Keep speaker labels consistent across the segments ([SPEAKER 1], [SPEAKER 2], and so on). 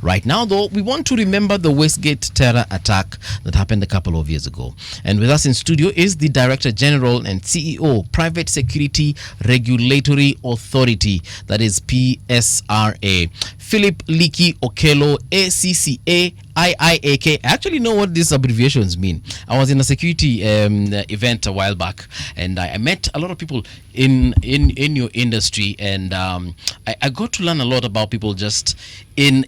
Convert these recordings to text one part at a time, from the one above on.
[SPEAKER 1] Right now, though, we want to remember the Westgate terror attack that happened a couple of years ago. And with us in studio is the Director General and CEO, Private Security Regulatory Authority, that is PSRA, Philip Leakey Okello, ACCA. I actually know what these abbreviations mean. I was in a security event a while back, and I met a lot of people in your industry, and I got to learn a lot about people just in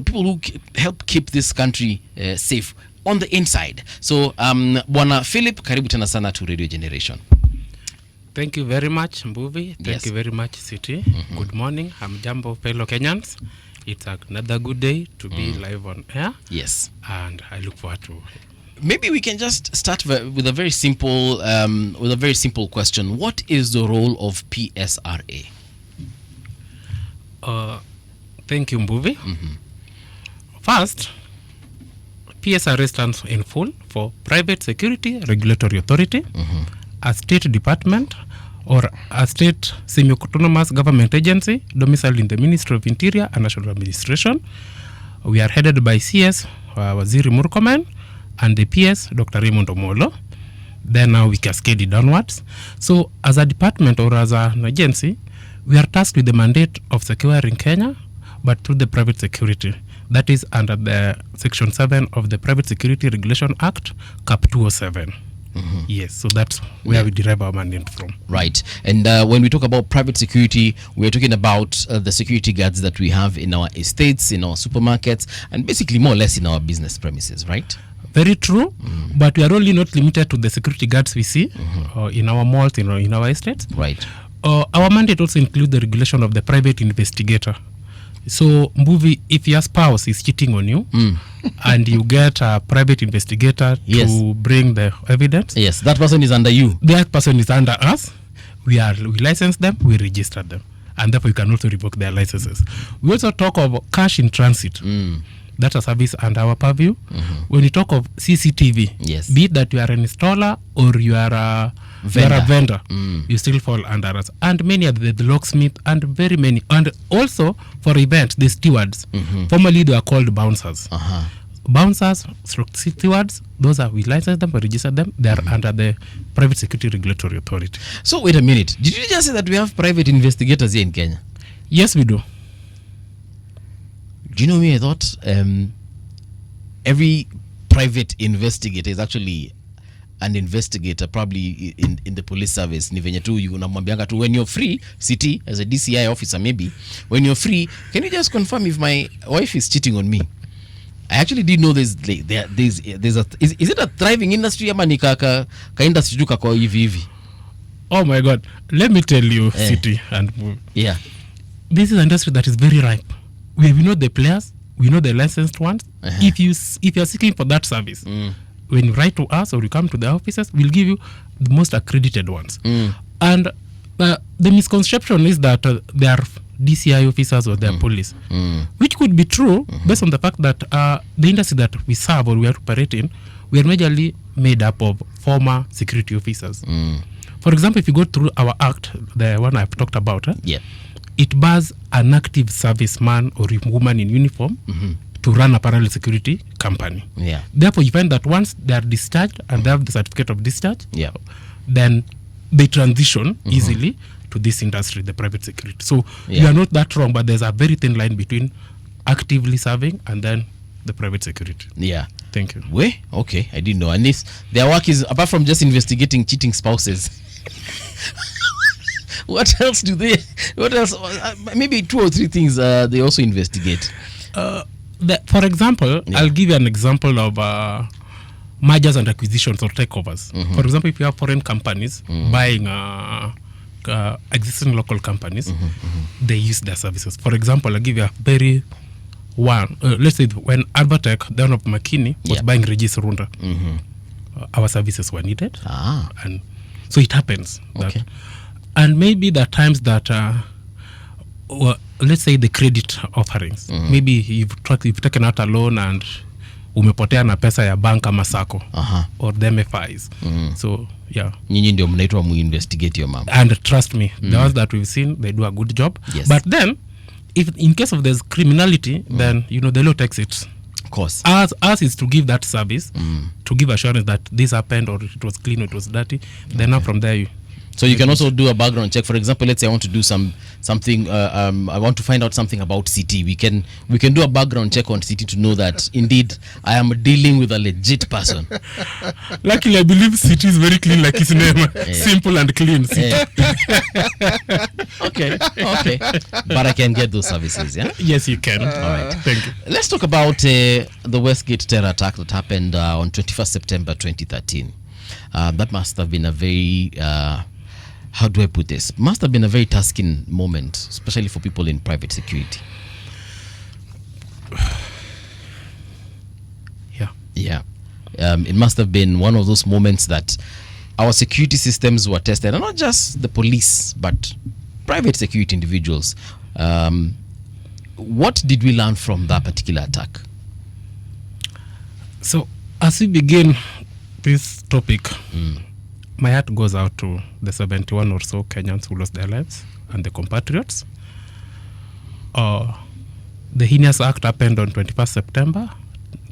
[SPEAKER 1] people who help keep this country safe on the inside. So Bwana Philip, karibu tena sana to Radio Generation.
[SPEAKER 2] Thank you very much, Mbuvi. Thank you very much, City. Good morning. I'm Jambo, fellow Kenyans. It's another good day to be live on air.
[SPEAKER 1] Yes.
[SPEAKER 2] And I look forward to it.
[SPEAKER 1] Maybe we can just start with a very simple question. What is the role of PSRA?
[SPEAKER 2] Thank you, Mbuvi. First, PSRA stands in full for Private Security Regulatory Authority, a state department or a state semi-autonomous government agency domiciled in the Ministry of Interior and National Administration. We are headed by CS Waziri Murkomen and the PS Dr. Raymond Omolo. Then now we cascade it downwards. So as a department or as an agency, we are tasked with the mandate of securing Kenya, but through the private security. That is under the Section 7 of the Private Security Regulation Act, Cap 207. Yes, so that's where we derive our mandate from.
[SPEAKER 1] Right. And when we talk about private security, we're talking about the security guards that we have in our estates, in our supermarkets, and basically more or less in our business premises, right?
[SPEAKER 2] Very true, but we are only not limited to the security guards we see in our malls, in our estates.
[SPEAKER 1] Right.
[SPEAKER 2] Our mandate also includes the regulation of the private investigator. So, Mbuvi, if your spouse is cheating on you and you get a private investigator to bring the evidence.
[SPEAKER 1] Yes, that person is under you.
[SPEAKER 2] That person is under us. We license them, we register them. And therefore, you can also revoke their licenses. We also talk of cash in transit. That's a service under our purview. When you talk of CCTV, be it that you are an installer or you are a vendor, you still fall under us. And many of the locksmith and very many. And also for events, the stewards. Formerly they are called bouncers. Bouncers, stewards, those are, we license them, we register them. They are under the Private Security Regulatory Authority.
[SPEAKER 1] So wait a minute. Did you just say that we have private investigators here in Kenya?
[SPEAKER 2] Yes, we do.
[SPEAKER 1] Do you know me? I thought every private investigator is actually an investigator, probably in the police service. Ni venye tu unamwambianga tu when you're free, city as a DCI officer maybe, when you're free, can you just confirm if my wife is cheating on me? I actually didn't know there's a is it a thriving industry ama ni ka industry tu kako hivi?
[SPEAKER 2] Oh my God, let me tell you, City and this is an industry that is very ripe. We know the players, we know the licensed ones. If you are seeking for that service, when you write to us or you come to the offices, we'll give you the most accredited ones. And the misconception is that they are DCI officers or they are police, which could be true based on the fact that the industry that we serve or we are operating, we are majorly made up of former security officers. For example, if you go through our act, the one I've talked about, it bars an active serviceman or woman in uniform to run a parallel security company. Therefore, you find that once they are discharged and they have the certificate of discharge, then they transition easily to this industry, the private security. So you are not that wrong, but there's a very thin line between actively serving and then the private security. Thank you.
[SPEAKER 1] Okay, I didn't know. And their work is, apart from just investigating cheating spouses, what else? Maybe 2 or 3 things they also investigate.
[SPEAKER 2] For example, I'll give you an example of mergers and acquisitions or takeovers. For example, if you have foreign companies buying existing local companies, they use their services. For example, I'll give you a very let's say when Albertech, down of McKinney, was buying Regis Runda, our services were needed. And so it happens. And maybe there are times that, let's say the credit offerings. Maybe you've taken out a loan and umepotea na pesa ya bank ama sako or the MFIs. So,
[SPEAKER 1] nyinyi ndio mnaitwa mu investigate your mom.
[SPEAKER 2] And trust me, the ones that we've seen, they do a good job. But then, if in case of there's criminality, then the law takes it.
[SPEAKER 1] Of course.
[SPEAKER 2] Us is to give that service, to give assurance that this happened, or it was clean, or it was dirty. Then now from there
[SPEAKER 1] So you can also do a background check. For example, let's say I want to do something. I want to find out something about CT. We can do a background check on CT to know that indeed I am dealing with a legit person.
[SPEAKER 2] Luckily, I believe CT is very clean, like its name, simple and clean.
[SPEAKER 1] Okay. But I can get those services, yeah?
[SPEAKER 2] Yes, you can.
[SPEAKER 1] All right.
[SPEAKER 2] Thank you.
[SPEAKER 1] Let's talk about the Westgate terror attack that happened on 21st September 2013. That must have been a very how do I put this? Must have been a very tasking moment, especially for people in private security. Yeah. It must have been one of those moments that our security systems were tested, and not just the police, but private security individuals. What did we learn from that particular attack?
[SPEAKER 2] So, as we begin this topic, my heart goes out to the 71 or so Kenyans who lost their lives and the compatriots. The heinous act happened on 21st September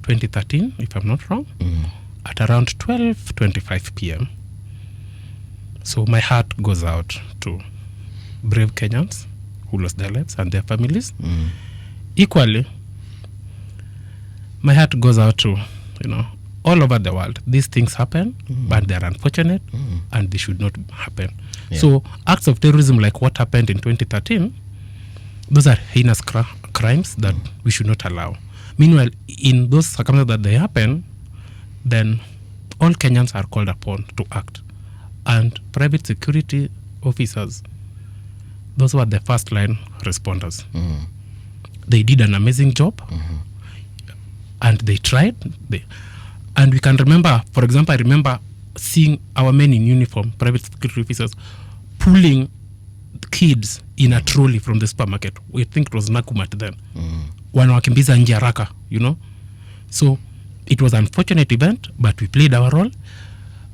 [SPEAKER 2] 2013, if I'm not wrong, at around 12:25 p.m. So my heart goes out to brave Kenyans who lost their lives and their families. Equally, my heart goes out to, all over the world. These things happen, but they're unfortunate, and they should not happen. Yeah. So acts of terrorism like what happened in 2013, those are heinous crimes that we should not allow. Meanwhile, in those circumstances that they happen, then all Kenyans are called upon to act. And private security officers, those were the first line responders. They did an amazing job, and they tried. And we can remember, for example, I remember seeing our men in uniform, private security officers, pulling kids in a trolley from the supermarket. We think it was Nakumat then. Wanawakimbiza nje haraka, So it was an unfortunate event, but we played our role.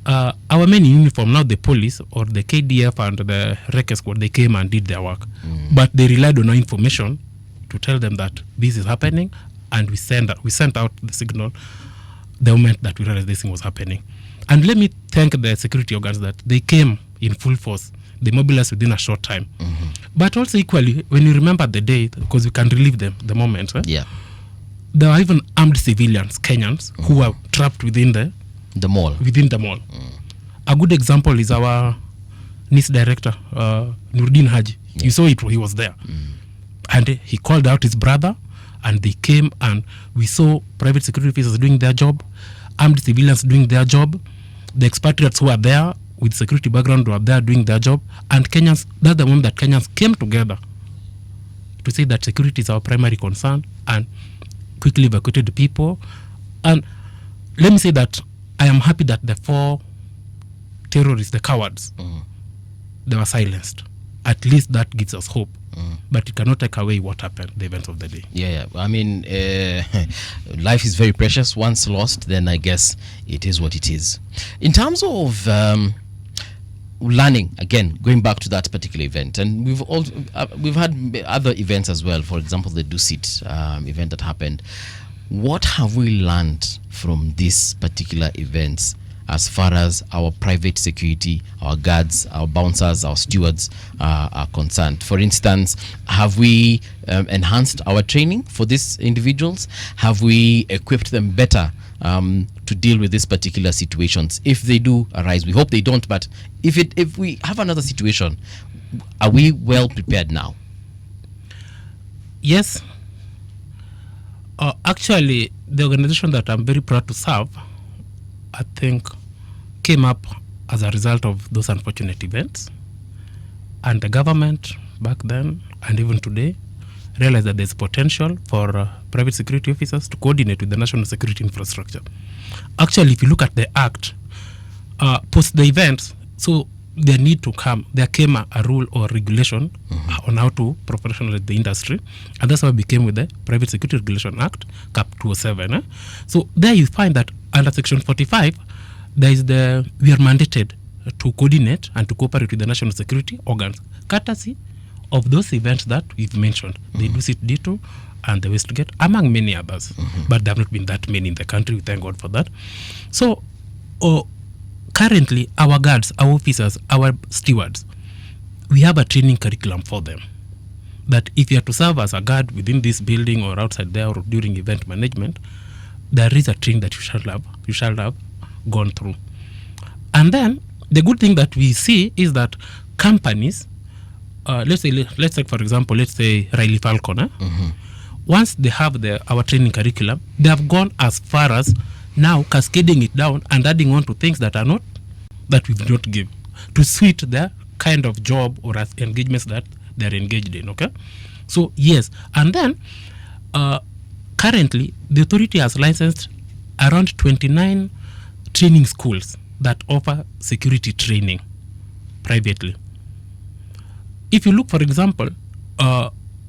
[SPEAKER 2] Our men in uniform, now the police or the KDF and the REC squad, they came and did their work. But they relied on our information to tell them that this is happening, and we sent out the signal the moment that we realized this thing was happening. And let me thank the security organs that they came in full force. They mobilized within a short time. But also equally, when you remember the day, because we can relive them, the moment, there were even armed civilians, Kenyans, who were trapped within the mall. A good example is our NIS director, Nurdin Haji. You saw it, he was there. And he called out his brother, and they came, and we saw private security officers doing their job, armed civilians doing their job, the expatriates who are there with security background were there doing their job, and Kenyans, that's the moment that Kenyans came together to say that security is our primary concern, and quickly evacuated the people. And let me say that I am happy that the 4 terrorists, the cowards, they were silenced. At least that gives us hope. But it cannot take away what happened, the events of the day.
[SPEAKER 1] Yeah. I mean, life is very precious. Once lost, then I guess it is what it is. In terms of learning, again, going back to that particular event, and we've had other events as well. For example, the Dusit event that happened. What have we learned from these particular events as far as our private security, our guards, our bouncers, our stewards are concerned? For instance, have we enhanced our training for these individuals? Have we equipped them better to deal with these particular situations if they do arise? We hope they don't, but if we have another situation, are we well prepared now?
[SPEAKER 2] Yes. Actually, the organization that I'm very proud to serve, I think, came up as a result of those unfortunate events. And the government back then, and even today, realized that there's potential for private security officers to coordinate with the national security infrastructure. Actually, if you look at the act, post the events, so there came a rule or regulation on how to professionalize the industry, and that's how it became with the Private Security Regulation Act, Cap 207. So there you find that under Section 45, we are mandated to coordinate and to cooperate with the national security organs, courtesy of those events that we've mentioned. They do sit D2 and the Westgate, among many others. But there have not been that many in the country. We thank God for that. So currently, our guards, our officers, our stewards, we have a training curriculum for them. That if you are to serve as a guard within this building or outside there or during event management, there is a training that you shall have gone through. And then the good thing that we see is that companies, let's say for example, let's say Riley Falcon, once they have our training curriculum, they have gone as far as now cascading it down and adding on to things that we do not give to suit their kind of job or as engagements that they're engaged in. Okay, so yes, and then currently the authority has licensed around 29 training schools that offer security training privately. If you look, for example,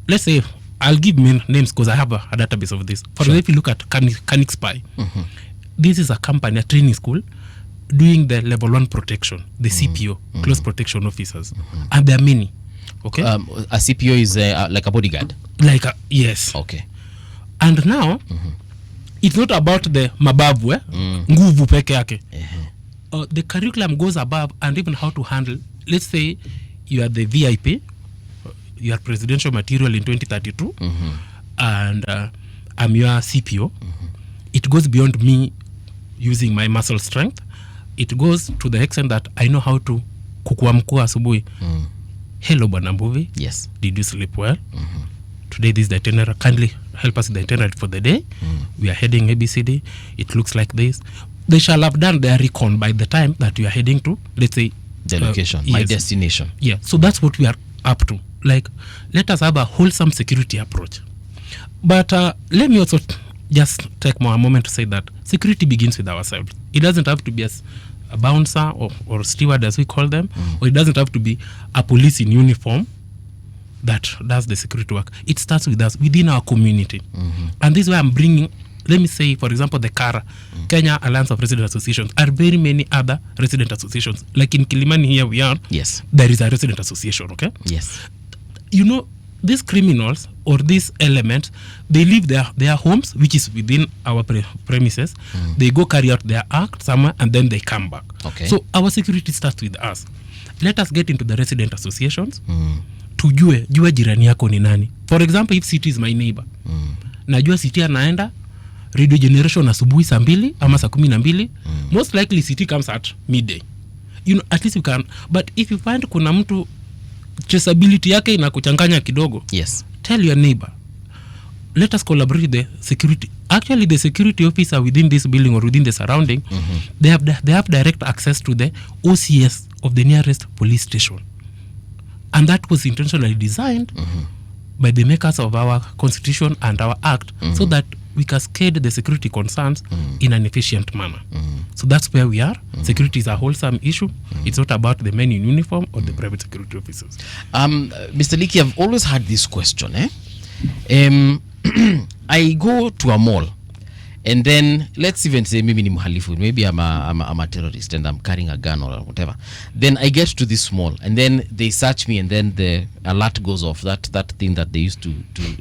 [SPEAKER 2] let's say, I'll give names because I have a database of this. For example, if you look at Canik Spy, this is a company, a training school, doing the level 1 protection, the CPO, close protection officers. And there are many. Okay.
[SPEAKER 1] A CPO is like a bodyguard?
[SPEAKER 2] Yes.
[SPEAKER 1] Okay.
[SPEAKER 2] And now, it's not about the mabavu, nguvu peke yake. The curriculum goes above and even how to handle, let's say you are the VIP, you are presidential material in 2032, and I'm your CPO. It goes beyond me using my muscle strength. It goes to the extent that I know how to kukuamkua asubuhi. Hello, Bwana Mbuvi.
[SPEAKER 1] Yes.
[SPEAKER 2] Did you sleep well? Today this is the itinerary. Kindly help us with the itinerary for the day. We are heading ABCD. It looks like this. They shall have done their recon by the time that you are heading to, let's say,
[SPEAKER 1] the location, my destination.
[SPEAKER 2] Yeah, so that's what we are up to. Like, let us have a wholesome security approach. But let me also just take a moment to say that security begins with ourselves. It doesn't have to be a bouncer or steward, as we call them, or it doesn't have to be a police in uniform that does the security work. It starts with us, within our community. And this is why I'm bringing, let me say, for example, the CARA, Kenya Alliance of Resident Associations, are very many other resident associations. Like in Kilimani here we are,
[SPEAKER 1] yes,
[SPEAKER 2] there is a resident association, okay?
[SPEAKER 1] Yes.
[SPEAKER 2] You know, these criminals or these elements, they leave their homes, which is within our premises. They go carry out their act somewhere and then they come back.
[SPEAKER 1] Okay.
[SPEAKER 2] So our security starts with us. Let us get into the resident associations. Tujue jirani yako ni nani. For example, if City is my neighbor, najua City anaenda radio generation asubuhi saa 2 ama saa 12, most likely City comes at midday. You know, at least you can. But if you find kuna mtu traceability yake inakuchanganya kidogo,
[SPEAKER 1] yes,
[SPEAKER 2] tell your neighbor, let us collaborate with the security. Actually, the security officer within this building or within the surrounding, they have direct access to the OCS of the nearest police station. And that was intentionally designed by the makers of our constitution and our act, so that we cascade the security concerns in an efficient manner. So that's where we are. Security is a wholesome issue. It's not about the men in uniform or the private security officers.
[SPEAKER 1] Mr. Leakey, I've always had this question. I go to a mall, and then let's even say maybe ni mhalifu, maybe I'm a terrorist and I'm carrying a gun or whatever. Then I get to this mall, and then they search me, and then the alert goes off. That thing that they used to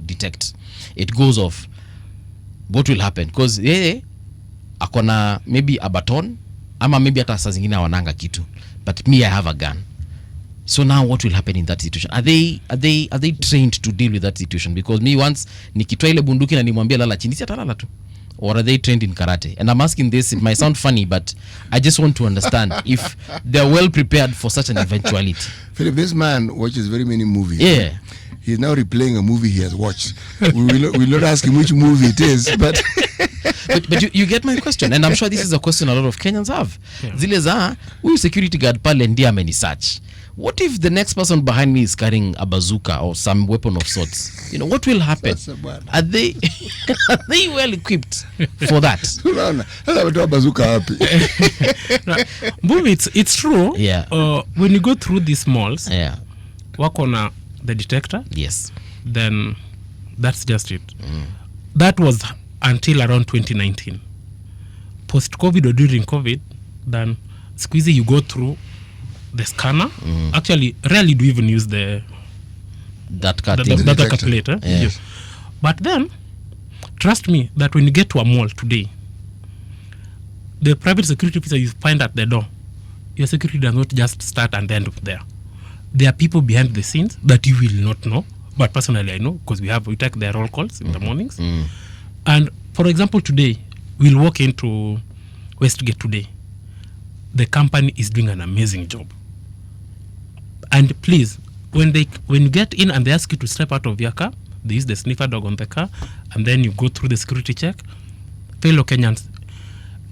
[SPEAKER 1] detect, it goes off. What will happen? Because akona maybe a baton, ama maybe hata saa zingine hawananga kitu, but me, I have a gun. So now what will happen in that situation? Are they trained to deal with that situation? Because me, once nikitoa ile bunduki na nimwambia lala chini, si atalala tu. Or are they trained in karate? And I'm asking this, it might sound funny, but I just want to understand if they're well prepared for such an eventuality.
[SPEAKER 3] Philip, this man watches very many movies.
[SPEAKER 1] Yeah.
[SPEAKER 3] He's now replaying a movie he has watched. We'll not ask him which movie it is, but...
[SPEAKER 1] but you get my question, and I'm sure this is a question a lot of Kenyans have.
[SPEAKER 2] Yeah.
[SPEAKER 1] Zile za, huyu security guard pale ndiye amenisearch. What if the next person behind me is carrying a bazooka or some weapon of sorts? You know, what will happen? Are they well equipped for that?
[SPEAKER 2] It's true.
[SPEAKER 1] Yeah.
[SPEAKER 2] When you go through these malls,
[SPEAKER 1] Yeah.
[SPEAKER 2] work on the detector.
[SPEAKER 1] Yes.
[SPEAKER 2] Then that's just it. That was until around 2019. Post-COVID or during COVID, then squeezy, you go through the scanner. Actually, rarely do you even use the
[SPEAKER 1] that car
[SPEAKER 2] the
[SPEAKER 1] thing.
[SPEAKER 2] car plate. Yes. But then, trust me that when you get to a mall today, the private security officer you find at the door, your security does not just start and end there. There are people behind the scenes that you will not know, but personally I know because we take their roll calls in the mornings. And for example, today we'll walk into Westgate today. The company is doing an amazing job. And please, when you get in and they ask you to step out of your car, they use the sniffer dog on the car, and then you go through the security check. Fellow Kenyans,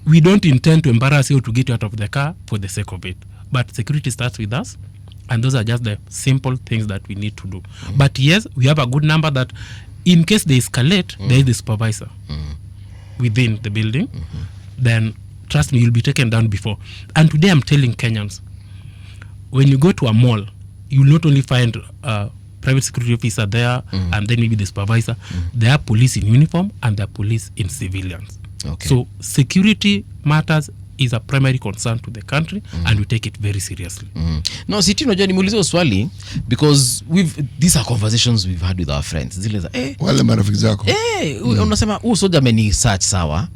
[SPEAKER 2] we don't intend to embarrass you to get you out of the car for the sake of it. But security starts with us, and those are just the simple things that we need to do. But yes, we have a good number that in case they escalate, there is the supervisor within the building. Then trust me, you'll be taken down before. And today I'm telling Kenyans, when you go to a mall, you will not only find a private security officer there and then maybe the supervisor. There are police in uniform and there are police in civilians.
[SPEAKER 1] Okay.
[SPEAKER 2] So security matters is a primary concern to the country and we take it very seriously.
[SPEAKER 1] No, Siti, unajua nimuulize swali because these are conversations we've had with our friends. Zile za
[SPEAKER 3] wale marafiki zako.
[SPEAKER 1] Unasema soja ameni search sawa.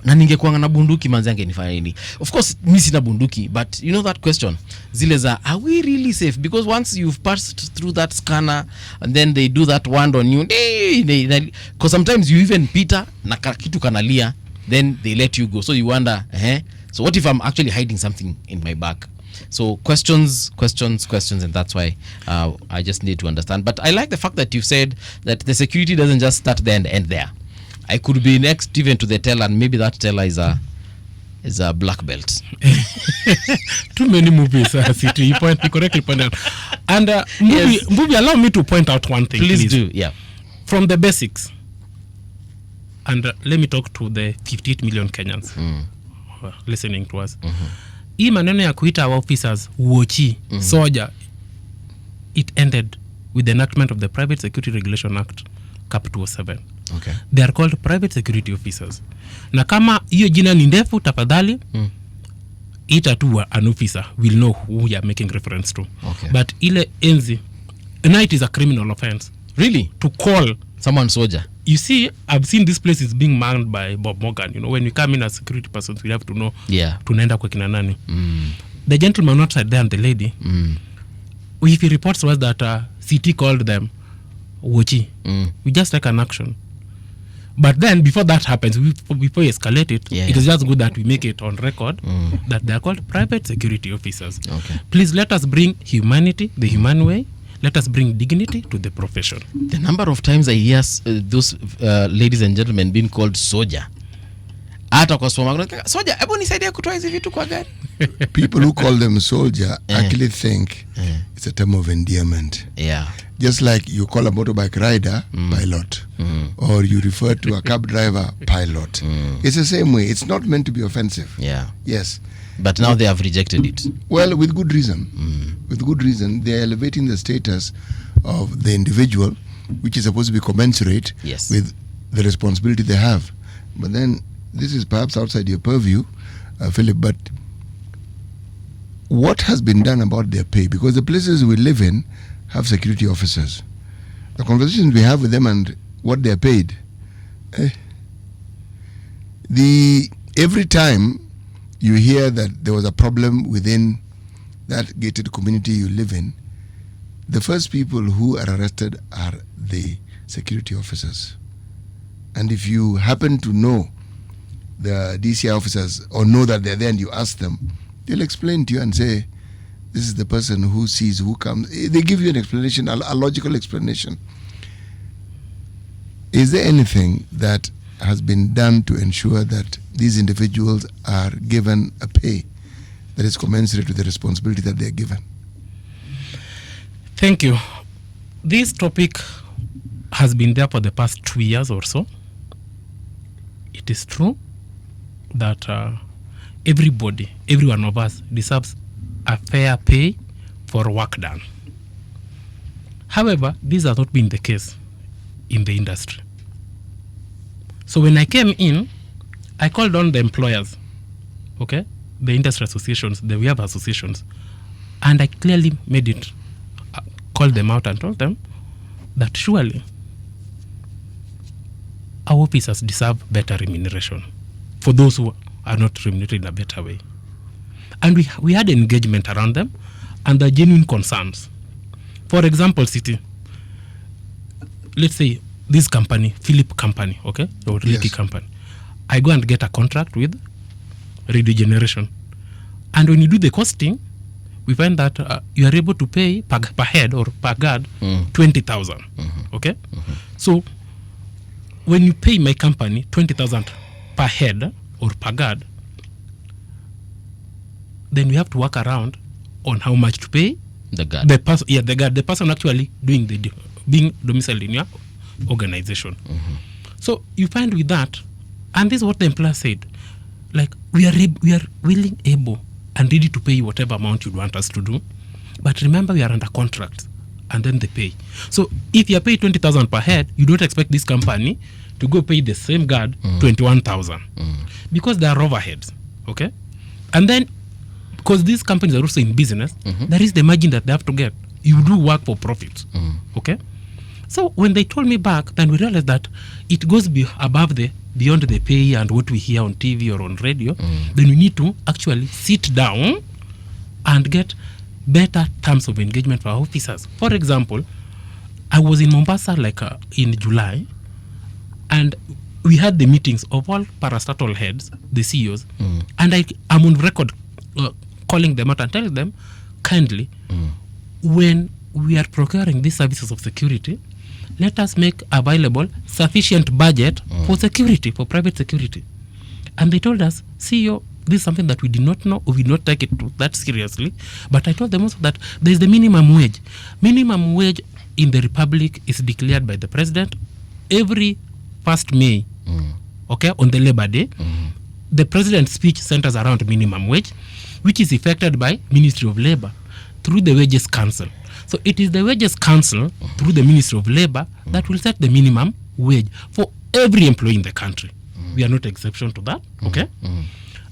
[SPEAKER 1] Na ningekuanga na bunduki manzi angenifanya nini? Of course, mimi sina bunduki, but you know that question. Zile za, are we really safe? Because once you've passed through that scanner and then they do that wand on you, because sometimes you even pita na kitu kanalia, then they let you go. So you wonder, so what if I'm actually hiding something in my back? So questions, and that's why I just need to understand. But I like the fact that you've said that the security doesn't just start there and end there. I could be next even to the teller, and maybe that teller is a black belt.
[SPEAKER 2] Too many movies, City. You correctly pointed out. And movie, allow me to point out one thing.
[SPEAKER 1] Please do, yeah.
[SPEAKER 2] From the basics, and let me talk to the 58 million Kenyans who are listening to us. Hii maneno ya kuita our officers uochi, soja, it ended with the enactment of the Private Security Regulation Act, Cap 207.
[SPEAKER 1] Okay.
[SPEAKER 2] They are called private security officers. Na kama hiyo jina ni ndefu, tafadhali ita tu an officer will know who you are making reference to.
[SPEAKER 1] Okay.
[SPEAKER 2] But ile enzi, now it is a criminal offense.
[SPEAKER 1] Really?
[SPEAKER 2] To call
[SPEAKER 1] someone soldier.
[SPEAKER 2] You see, I've seen this place is being manned by Bob Morgan. You know, when we come in as security persons, we have to know tunaenda kwa kina nani. The gentleman outside there and the lady, if he reports to us that CT called them Wochi, we just take an action. But then before that happens, before we escalate it, it is just good that we make it on record that they are called private security officers.
[SPEAKER 1] Okay.
[SPEAKER 2] Please let us bring humanity, the human way. Let us bring dignity to the profession.
[SPEAKER 1] The number of times I hear those ladies and gentlemen being called soja. Hata kwa soja, hebu nisaidie kutoa hizi vitu kwa gari.
[SPEAKER 3] People who call them soldier actually think it's a term of endearment.
[SPEAKER 1] Yeah.
[SPEAKER 3] Just like you call a motorbike rider pilot, or you refer to a cab driver pilot. It's the same way. It's not meant to be offensive.
[SPEAKER 1] Yeah.
[SPEAKER 3] Yes.
[SPEAKER 1] But now they have rejected it.
[SPEAKER 3] Well, with good reason. With good reason. They are elevating the status of the individual, which is supposed to be commensurate with the responsibility they have. But then, this is perhaps outside your purview, Philip, but what has been done about their pay? Because the places we live in have security officers. The conversations we have with them and what they are paid. Every time you hear that there was a problem within that gated community you live in, the first people who are arrested are the security officers. And if you happen to know the DCI officers or know that they're there and you ask them, they'll explain to you and say, this is the person who sees, who comes. They give you an explanation, a logical explanation. Is there anything that has been done to ensure that these individuals are given a pay that is commensurate with the responsibility that they're given?
[SPEAKER 2] Thank you. This topic has been there for the past 2 years or so. It is true that everybody, every one of us deserves a fair pay for work done. However, this has not been the case in the industry. So when I came in, I called on the employers, okay, the industry associations, we have associations, and I clearly made it, called them out and told them, that surely our officers deserve better remuneration for those who are not remunerated in a better way. And we had engagement around them and the genuine concerns. For example, City, let's say this company, Philip Company, okay, or Leakey Company, I go and get a contract with Radio Generation. And when you do the costing, we find that you are able to pay per head or per guard 20,000. Okay? So when you pay my company 20,000 per head or per guard, then we have to work around on how much to pay
[SPEAKER 1] the guard.
[SPEAKER 2] The person actually doing being domiciled in your organization. So you find with that, and this is what the employer said, like we are willing, able, and ready to pay you whatever amount you want us to do, but remember we are under contract, and then they pay. So if you are paid 20,000 per head, you don't expect this company to go pay the same guard 21,000 because there are overheads, okay? And then because these companies are also in business, there is the margin that they have to get. You do work for profit, okay? So when they told me back, then we realized that it goes beyond the pay and what we hear on TV or on radio. Then we need to actually sit down and get better terms of engagement for our officers. For example, I was in Mombasa in July, and we had the meetings of all parastatal heads, the CEOs, and I'm on record calling them out and telling them kindly, when we are procuring these services of security, let us make available sufficient budget for security, for private security. And they told us, CEO, this is something that we did not know, or we did not take it that seriously. But I told them also that there is the minimum wage. Minimum wage in the Republic is declared by the President every 1st May, okay, on the Labor Day. The President's speech centers around minimum wage, which is effected by Ministry of Labor through the Wages Council. So it is the Wages Council through the Ministry of Labor that will set the minimum wage for every employee in the country. We are not exception to that, okay?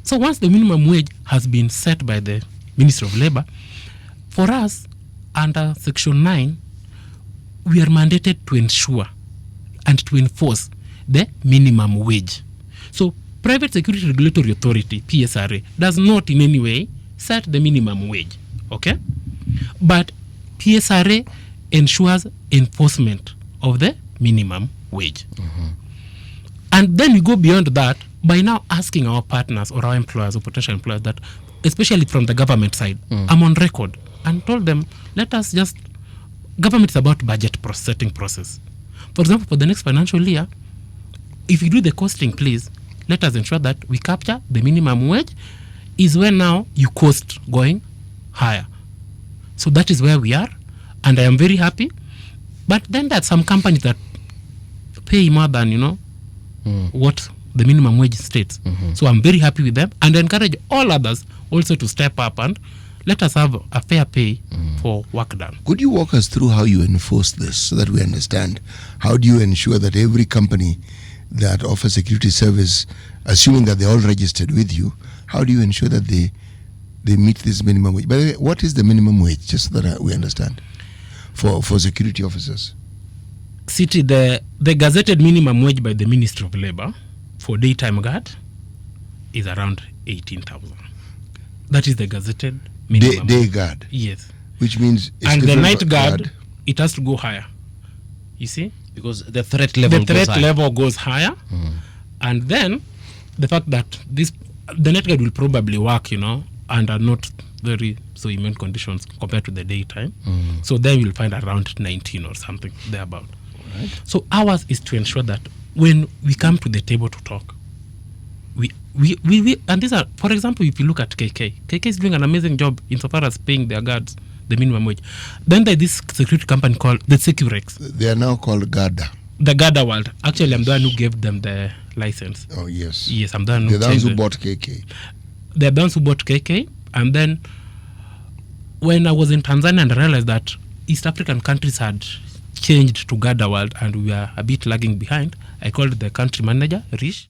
[SPEAKER 2] So once the minimum wage has been set by the Ministry of Labor, for us, under Section 9, we are mandated to ensure and to enforce the minimum wage. So Private Security Regulatory Authority, PSRA, does not in any way set the minimum wage, okay? But PSRA ensures enforcement of the minimum wage. And then we go beyond that by now asking our partners or our employers or potential employers that, especially from the government side, I'm on record and told them, let us just, government is about budget setting process. For example, for the next financial year, if you do the costing, please, let us ensure that we capture the minimum wage is when now you cost going higher. So that is where we are, and I am very happy. But then there are some companies that pay more than, what the minimum wage states. So I'm very happy with them, and I encourage all others also to step up and let us have a fair pay for work done.
[SPEAKER 3] Could you walk us through how you enforce this so that we understand? How do you ensure that every company that offers security service, assuming that they're all registered with you, how do you ensure that they meet this minimum wage? By the way, what is the minimum wage, just so that we understand, for security officers?
[SPEAKER 2] City, the gazetted minimum wage by the Ministry of Labor for daytime guard is around 18,000. That is the gazetted minimum.
[SPEAKER 3] Day guard?
[SPEAKER 2] Yes.
[SPEAKER 3] Which means it's
[SPEAKER 2] and the night guard, it has to go higher. You see?
[SPEAKER 1] Because the threat level
[SPEAKER 2] goes higher. And then the fact that the night guard will probably work, under not very so immune conditions compared to the daytime. So then you'll find around 19 or something thereabout. Right. So ours is to ensure that when we come to the table to talk, we and these are, for example, if you look at KK is doing an amazing job insofar as paying their guards the minimum wage. Then there's this security company called the Securex.
[SPEAKER 3] They are now called Garda.
[SPEAKER 2] The Garda World. Actually, I'm the one who gave them the license.
[SPEAKER 3] Oh, yes.
[SPEAKER 2] Yes, I'm the one who
[SPEAKER 3] They're the ones who bought KK.
[SPEAKER 2] They're the ones who bought KK. And then when I was in Tanzania and I realized that East African countries had changed to Garda World and we are a bit lagging behind, I called the country manager, Rish,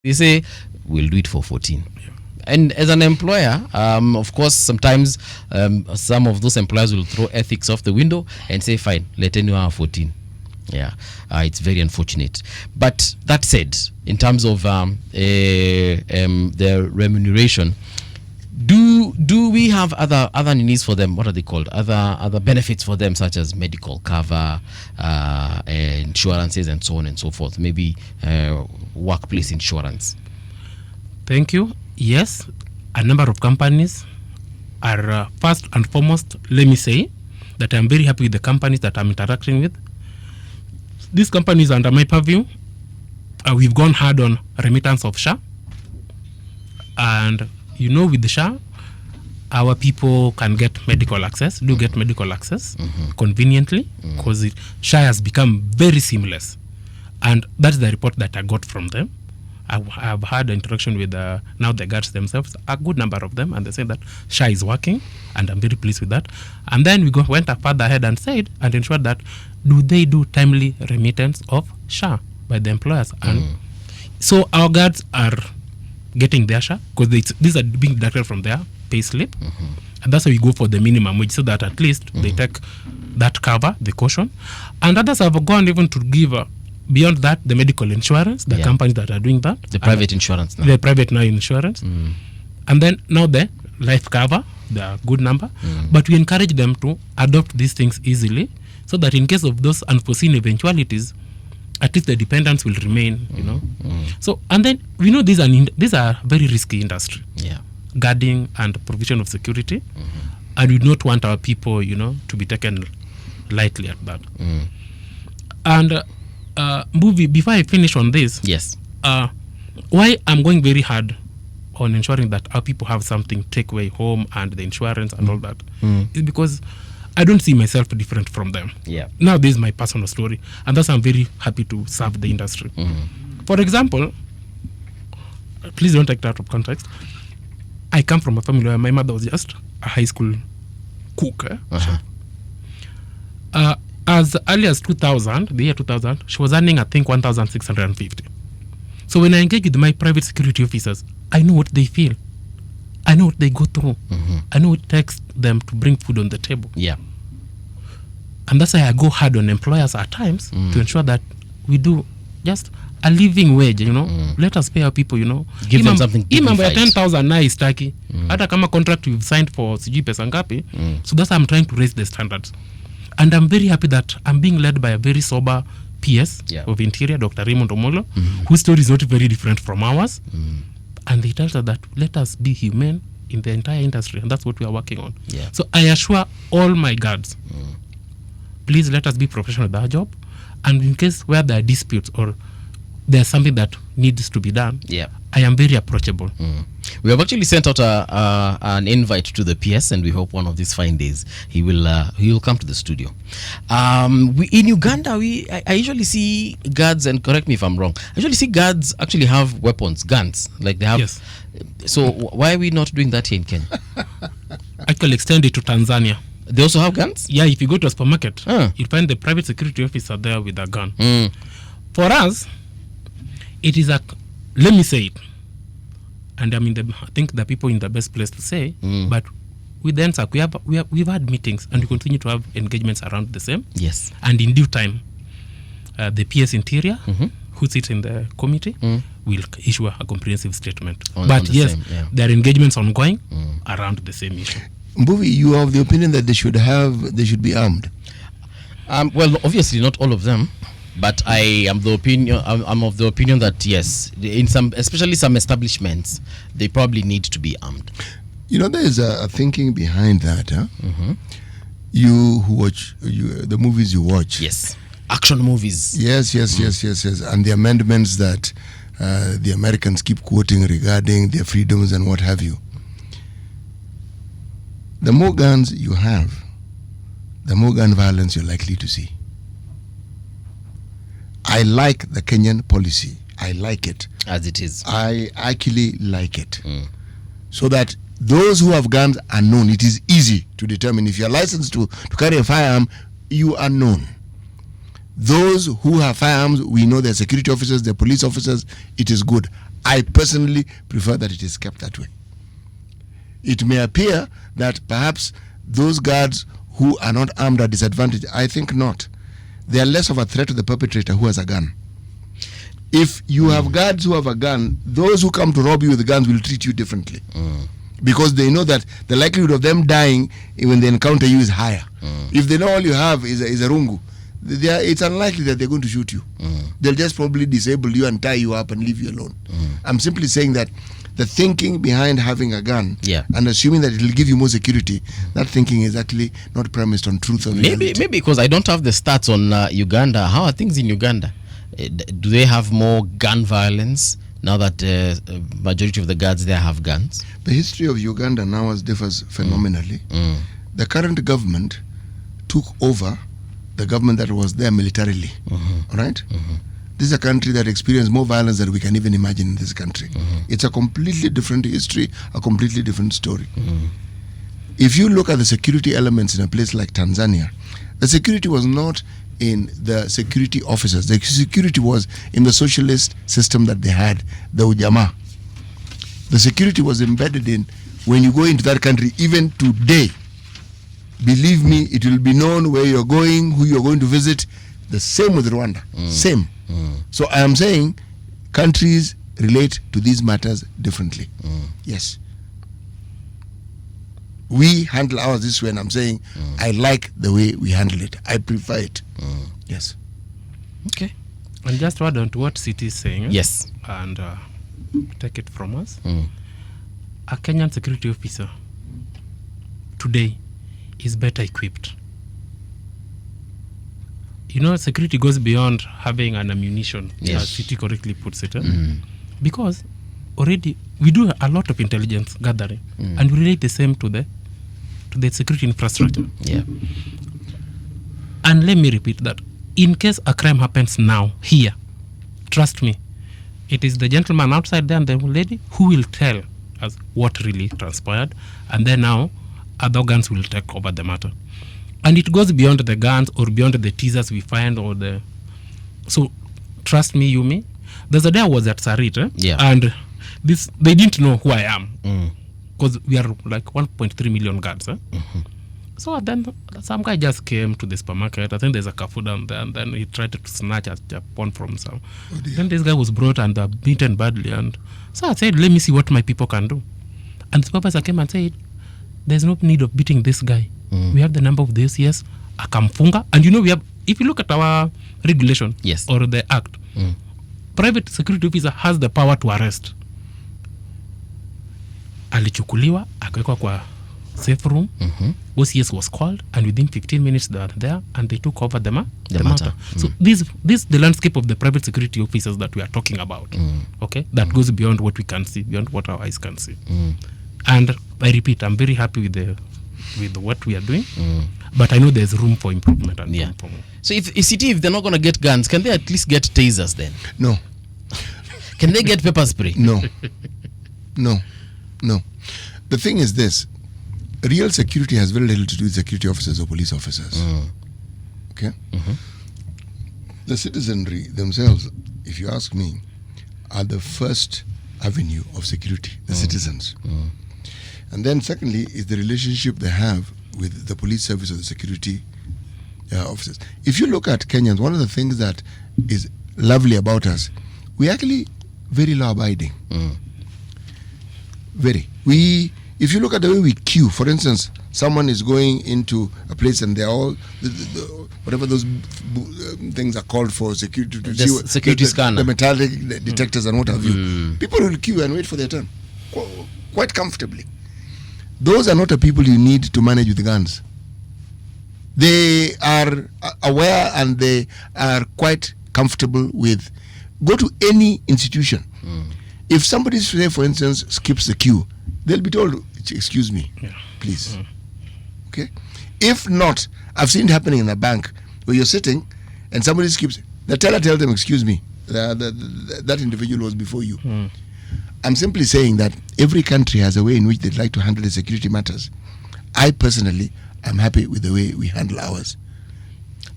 [SPEAKER 1] They say, we'll do it for 14. And as an employer, of course, sometimes some of those employers will throw ethics off the window and say, fine, let anyone have 14. Yeah, it's very unfortunate. But that said, in terms of their remuneration, do we have other needs for them? What are they called? Other benefits for them, such as medical cover, insurances, and so on and so forth. Maybe workplace insurance.
[SPEAKER 2] Thank you. Yes, a number of companies are first and foremost. Let me say that I'm very happy with the companies that I'm interacting with. These companies under my purview, we've gone hard on remittance of SHA, and with the SHA, our people can get medical access, get medical access conveniently, because SHA has become very seamless. And that's the report that I got from them. I've had an interaction with now the guards themselves, a good number of them, and they say that SHA is working, and I'm very pleased with that. And then we went a further ahead and said and ensured that they do timely remittance of SHA by the employers. And so our guards are getting their SHA, because these are being deducted from their pay slip. And that's why we go for the minimum wage, so that at least they take that cover, the caution. And others have gone even to give beyond that, the medical insurance, the companies that are doing that.
[SPEAKER 1] The private insurance now.
[SPEAKER 2] The private now insurance. And then now the life cover, the good number. But we encourage them to adopt these things easily, so that in case of those unforeseen eventualities, at least the dependents will remain, So, and then we know these are very risky industry.
[SPEAKER 1] Yeah.
[SPEAKER 2] Guarding and provision of security. And we don't want our people, to be taken lightly at that. And before I finish on this,
[SPEAKER 1] yes,
[SPEAKER 2] why I'm going very hard on ensuring that our people have something take away home and the insurance and all that is because I don't see myself different from them.
[SPEAKER 1] Yeah.
[SPEAKER 2] Now this is my personal story, and thus I'm very happy to serve the industry. For example, please don't take that out of context. I come from a family where my mother was just a high school cook. As early as the year 2000, she was earning, I think, 1,650. So when I engage with my private security officers, I know what they feel. I know what they go through. I know it takes them to bring food on the table.
[SPEAKER 1] Yeah.
[SPEAKER 2] And that's why I go hard on employers at times to ensure that we do just a living wage, Let us pay our people,
[SPEAKER 1] Give them something dignified.
[SPEAKER 2] 10,000 na is taki. Hata kama contract we've signed for sijui pesa ngapi. So that's why I'm trying to raise the standards. And I'm very happy that I'm being led by a very sober PS of Interior, Dr. Raymond Omolo, whose story is not very different from ours. And he tells us that let us be humane in the entire industry, and that's what we are working on.
[SPEAKER 1] Yeah.
[SPEAKER 2] So I assure all my guards, please let us be professional at our job. And in case where there are disputes or there's something that needs to be done, I am very approachable.
[SPEAKER 1] We have actually sent out an invite to the PS, and we hope one of these fine days he will come to the studio. In Uganda, I usually see guards, and correct me if I'm wrong, I usually see guards actually have weapons, guns, like they have.
[SPEAKER 2] Yes.
[SPEAKER 1] So why are we not doing that here in Kenya?
[SPEAKER 2] Actually, extend it to Tanzania.
[SPEAKER 1] They also have guns?
[SPEAKER 2] Yeah, if you go to a supermarket, you'll find the private security officer there with a gun. For us, it is let me say it, and I think the people in the best place to say, but with the NSAC, we've had meetings, and we continue to have engagements around the same.
[SPEAKER 1] Yes.
[SPEAKER 2] And in due time, the PS Interior, who sits in the committee, will issue a comprehensive statement. But yes, there are engagements ongoing around the same issue.
[SPEAKER 3] Mbuvi, you are of the opinion that they should be armed?
[SPEAKER 1] Well, obviously not all of them, but I'm of the opinion that yes, in especially some establishments, they probably need to be armed.
[SPEAKER 3] There is a thinking behind that. Huh? You who watch the movies you watch.
[SPEAKER 1] Yes, action movies.
[SPEAKER 3] Yes. And the amendments that the Americans keep quoting regarding their freedoms and what have you. The more guns you have, the more gun violence you're likely to see. I like the Kenyan policy. I like it.
[SPEAKER 1] As it is.
[SPEAKER 3] I actually like it. So that those who have guns are known. It is easy to determine. If you're licensed to carry a firearm, you are known. Those who have firearms, we know they're security officers, they're police officers. It is good. I personally prefer that it is kept that way. It may appear that perhaps those guards who are not armed are disadvantaged. I think not. They are less of a threat to the perpetrator who has a gun. If you have guards who have a gun, those who come to rob you with guns will treat you differently. Because they know that the likelihood of them dying when they encounter you is higher. If they know all you have is a rungu, it's unlikely that they're going to shoot you. They'll just probably disable you and tie you up and leave you alone. I'm simply saying that the thinking behind having a gun and assuming that it will give you more security, that thinking is actually not premised on truth or reality.
[SPEAKER 1] Maybe because I don't have the stats on Uganda. How are things in Uganda? Do they have more gun violence now that majority of the guards there have guns?
[SPEAKER 3] The history of Uganda now differs phenomenally. The current government took over the government that was there militarily. All right? This is a country that experienced more violence than we can even imagine in this country. It's a completely different history, a completely different story. If you look at the security elements in a place like Tanzania, the security was not in the security officers. The security was in the socialist system that they had, the Ujamaa. The security was embedded in, when you go into that country, even today, believe me, it will be known where you're going, who you're going to visit. The same with Rwanda. Same. So I am saying countries relate to these matters differently. Yes. We handle ours this way, and I'm saying I like the way we handle it. I prefer it. Yes.
[SPEAKER 1] Okay.
[SPEAKER 2] And just to add on to what City is saying,
[SPEAKER 1] yes,
[SPEAKER 2] and take it from us, a Kenyan security officer today is better equipped. You know, security goes beyond having an ammunition, as City correctly puts it. Because already we do a lot of intelligence gathering, and we relate the same to the security infrastructure. And let me repeat that. In case a crime happens now, here, trust me, it is the gentleman outside there and the lady who will tell us what really transpired, and then now other organs will take over the matter. And it goes beyond the guns or beyond the teasers we find or the... So, trust me, Yumi, there's a day I was at Sarit, and they didn't know who I am. Because we are like 1.3 million guards. So then some guy just came to the supermarket. I think there's a cafu down there, and then he tried to snatch a pawn from some. Then this guy was brought and beaten badly. And so I said, let me see what my people can do. And the supervisor came and said, there's no need of beating this guy. We have the number of this, akamfunga. And you know, we have, if you look at our regulation or the act, private security officer has the power to arrest. Alichukuliwa, akawekwa kwa safe room. OCS was called, and within 15 minutes they were there, and they took over the matter. So this the landscape of the private security officers that we are talking about. Okay, that goes beyond what we can see, beyond what our eyes can see. And I repeat, I'm very happy with what we are doing, but I know there's room for improvement. And room for more.
[SPEAKER 1] So if they're not going to get guns, can they at least get tasers then?
[SPEAKER 3] No.
[SPEAKER 1] Can they get pepper spray?
[SPEAKER 3] No. The thing is this: real security has very little to do with security officers or police officers. Okay? The citizenry themselves, if you ask me, are the first avenue of security, the citizens. And then secondly is the relationship they have with the police service or the security officers. If you look at Kenyans, one of the things that is lovely about us, we actually very law abiding. Very. If you look at the way we queue, for instance, someone is going into a place and they're all whatever those things are called for security, to
[SPEAKER 1] the
[SPEAKER 3] see
[SPEAKER 1] security scanner,
[SPEAKER 3] the metallic detectors and what have you. People will queue and wait for their turn quite comfortably. Those are not the people you need to manage with guns. They are aware and they are quite comfortable with. Go to any institution. If somebody, say for instance, skips the queue, they'll be told, excuse me, please. Okay? If not, I've seen it happening in a bank where you're sitting and somebody skips, the teller tells them, excuse me, that individual was before you. I'm simply saying that every country has a way in which they'd like to handle the security matters. I personally am happy with the way we handle ours.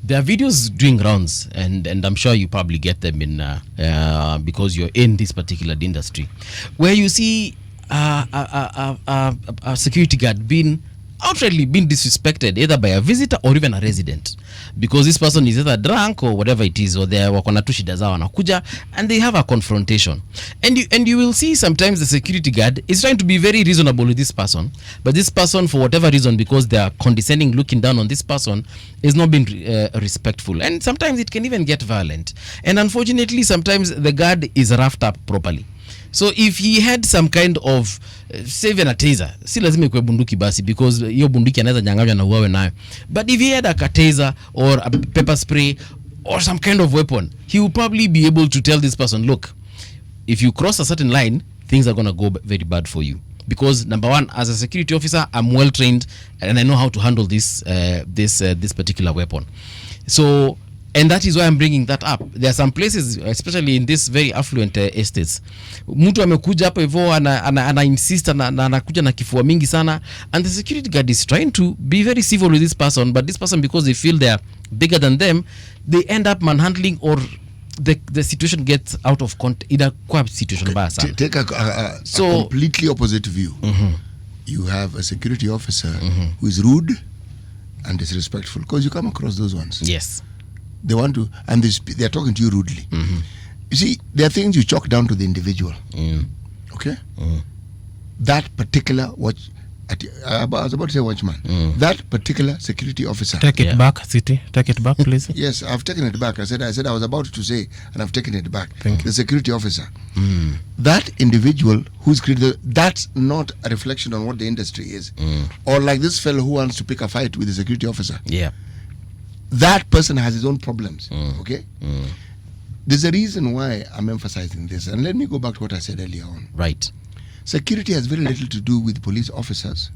[SPEAKER 1] There are videos doing rounds, and I'm sure you probably get them in because you're in this particular industry, where you see a security guard being outrightly being disrespected either by a visitor or even a resident, because this person is either drunk or whatever it is, or they wako na tu shida zao wanakuja and they have a confrontation, and you will see sometimes the security guard is trying to be very reasonable with this person, but this person, for whatever reason, because they are condescending, looking down on this person, is not being respectful, and sometimes it can even get violent, and unfortunately sometimes the guard is roughed up properly. So if he had some kind of saving a taser, si lazima ikuwe bunduki basi, because hiyo bunduki anaweza nyang'anywa na uwawe nayo, but if he had a taser or a pepper spray or some kind of weapon, he would probably be able to tell this person, look, if you cross a certain line, things are going to go very bad for you, because number one, as a security officer, I'm well trained and I know how to handle this particular weapon. So, and that is why I'm bringing that up. There are some places, especially in this very affluent estates, mtu amekuja hapo hivyo ana insist na anakuja na kifua mingi sana, and the security guard is trying to be very civil with this person, but this person, because they feel they are bigger than them, they end up manhandling, or the situation gets out of control. Inakuwa situation mbaya sana.
[SPEAKER 3] Take a completely opposite view. You have a security officer who is rude and disrespectful, because you come across those ones.
[SPEAKER 1] Yes.
[SPEAKER 3] They want to, and they are talking to you rudely. You see, there are things you chalk down to the individual. Okay? That particular I was about to say watchman. That particular security officer.
[SPEAKER 2] Take it back, City. Take it back, please.
[SPEAKER 3] Yes, I've taken it back. I said I was about to say, and I've taken it back.
[SPEAKER 2] Thank you.
[SPEAKER 3] The security officer. That individual who's created, that's not a reflection on what the industry is. Or like this fellow who wants to pick a fight with the security officer.
[SPEAKER 1] Yeah.
[SPEAKER 3] That person has his own problems. Okay? There's a reason why I'm emphasizing this. And let me go back to what I said earlier on.
[SPEAKER 1] Right.
[SPEAKER 3] Security has very little to do with police officers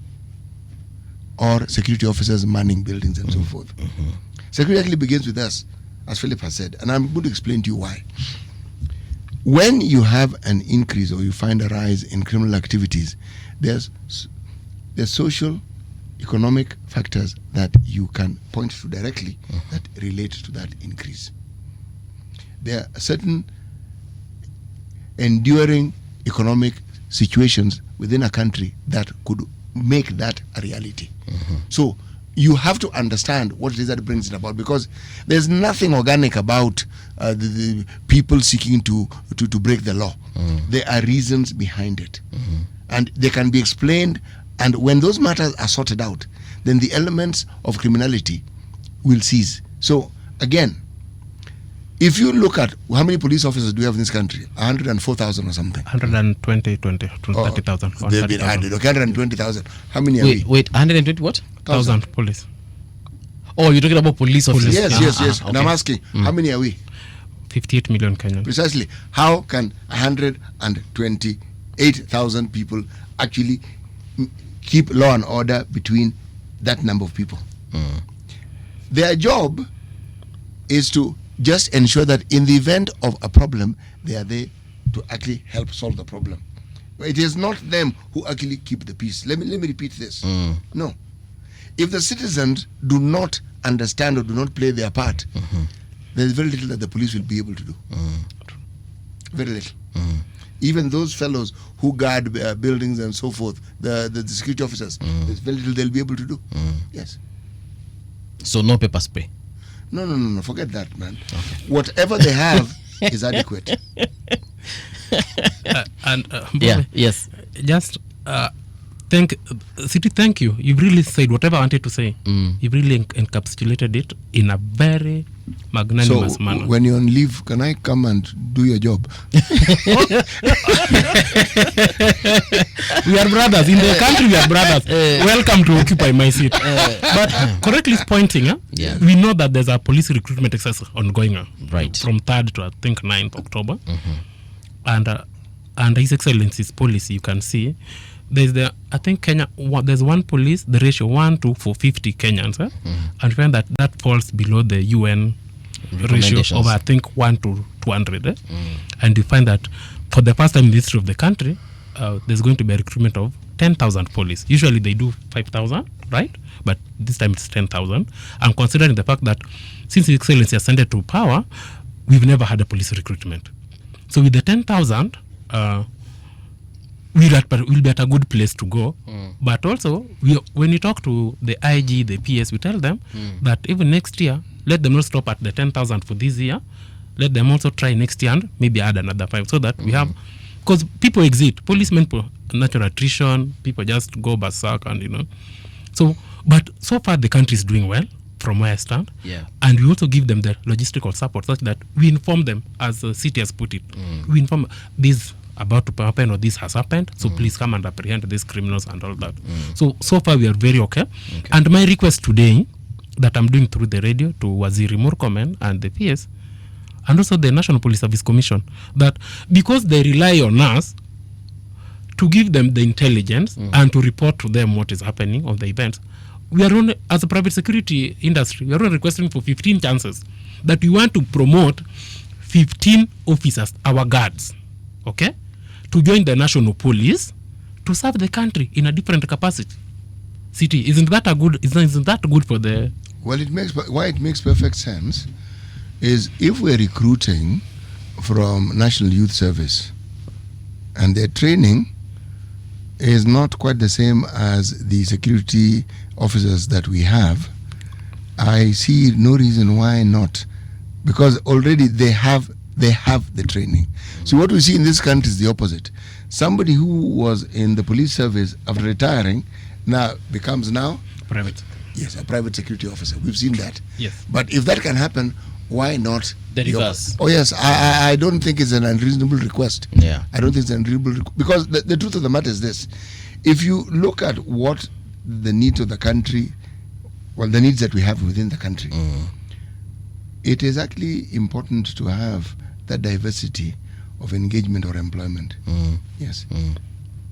[SPEAKER 3] or security officers manning buildings and so forth. Security actually begins with us, as Philip has said. And I'm going to explain to you why. When you have an increase or you find a rise in criminal activities, there's social, economic factors that you can point to directly that relate to that increase. There are certain enduring economic situations within a country that could make that a reality. So you have to understand what it is that brings it about, because there's nothing organic about the people seeking to break the law. There are reasons behind it, and they can be explained. And when those matters are sorted out, then the elements of criminality will cease. So again, if you look at how many police officers do we have in this country, 104,000 or something.
[SPEAKER 2] 130,000.
[SPEAKER 3] They've been added. Okay, 120,000. How many are we?
[SPEAKER 1] Wait, 120 what?
[SPEAKER 2] 1,000 police.
[SPEAKER 1] Oh, you're talking about police officers?
[SPEAKER 3] Yes.
[SPEAKER 1] Okay.
[SPEAKER 3] And I'm asking, how many are we?
[SPEAKER 2] 58 million Kenyans.
[SPEAKER 3] Precisely. How can 128,000 people actually keep law and order between that number of people? Their job is to just ensure that in the event of a problem, they are there to actually help solve the problem. It is not them who actually keep the peace. Let me repeat this. No. If the citizens do not understand or do not play their part, there's very little that the police will be able to do. Very little. Even those fellows who guard buildings and so forth, the security officers, there's very little they'll be able to do. Yes.
[SPEAKER 1] So no pepper spray?
[SPEAKER 3] No. Forget that, man. Okay. Whatever they have is adequate.
[SPEAKER 1] Yes.
[SPEAKER 2] Just thank you. You've really said whatever I wanted to say. You've really encapsulated it in a very magnanimous manner.
[SPEAKER 3] When you're on leave, can I come and do your job?
[SPEAKER 2] We are brothers. In the country, we are brothers. Welcome to occupy my seat. But correctly pointing, we know that there's a police recruitment exercise ongoing
[SPEAKER 1] right
[SPEAKER 2] from 3rd to I think 9th October. And His Excellency's policy, you can see there's I think Kenya, there's one police, the ratio 1 to 50 Kenyans, and we find that falls below the UN ratio of I think 1 to 200. And you find that for the first time in the history of the country, there's going to be a recruitment of 10,000 police. Usually they do 5,000 right? But this time it's 10,000. And considering the fact that since His Excellency ascended to power, we've never had a police recruitment. So with the 10,000, we'll be at a good place to go. But also, when you talk to the IG, the PS, we tell them that even next year, let them not stop at the 10,000 for this year. Let them also try next year and maybe add another 5 so that we have, because people exit, policemen, natural attrition, people just go berserk and So, but so far the country is doing well from where I stand.
[SPEAKER 1] Yeah.
[SPEAKER 2] And we also give them the logistical support such that we inform them, as the city has put it. We inform this about to happen or this has happened, so please come and apprehend these criminals and all that. So far we are very okay. And my request today that I'm doing through the radio to Waziri Murkomen and the PS and also the National Police Service Commission, that because they rely on us to give them the intelligence and to report to them what is happening on the events, we are only, as a private security industry, we are only requesting for 15 chances that we want to promote 15 officers, our guards, okay, to join the national police to serve the country in a different capacity. City, isn't that good for the?
[SPEAKER 3] Well, why it makes perfect sense is if we're recruiting from National Youth Service and their training is not quite the same as the security officers that we have, I see no reason why not, because already they have the training. So what we see in this country is the opposite. Somebody who was in the police service after retiring now becomes
[SPEAKER 2] private.
[SPEAKER 3] Yes, a private security officer. We've seen that.
[SPEAKER 2] Yes.
[SPEAKER 3] But if that can happen, why not
[SPEAKER 1] the reverse?
[SPEAKER 3] Oh yes, I don't think it's an unreasonable request.
[SPEAKER 1] Yeah.
[SPEAKER 3] I don't think it's an unreasonable because the truth of the matter is this: if you look at what the needs of the country, well, the needs that we have within the country, it is actually important to have that diversity of engagement or employment. Yes.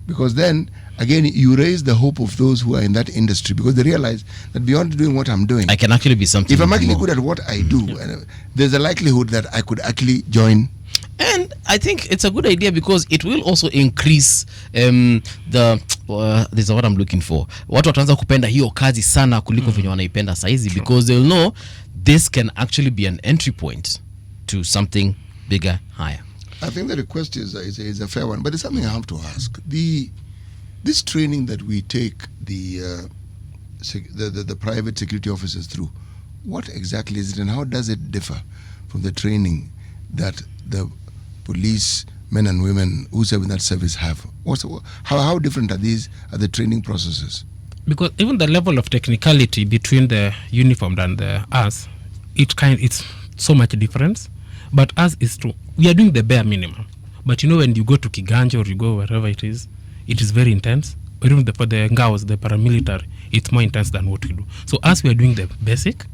[SPEAKER 3] Because then, again, you raise the hope of those who are in that industry because they realize that beyond doing what I'm doing,
[SPEAKER 1] I can actually be something.
[SPEAKER 3] If I'm actually
[SPEAKER 1] more
[SPEAKER 3] good at what I do, there's a likelihood that I could actually join.
[SPEAKER 1] And I think it's a good idea because it will also increase this is what I'm looking for. Watu wataanza kupenda hiyo kazi sana kuliko venye wanaipenda saizi because they'll know this can actually be an entry point to something bigger, higher.
[SPEAKER 3] I think the request is a fair one, but it's something I have to ask. This training that we take the private security officers through, what exactly is it, and how does it differ from the training that the police men and women who serve in that service have? How different are the training processes?
[SPEAKER 2] Because even the level of technicality between the uniformed and us, it's so much difference. But us is true. We are doing the bare minimum. But when you go to Kiganja or you go wherever it is very intense. Or even for the Ngaos, the paramilitary, it's more intense than what we do. So us, we are doing the basic.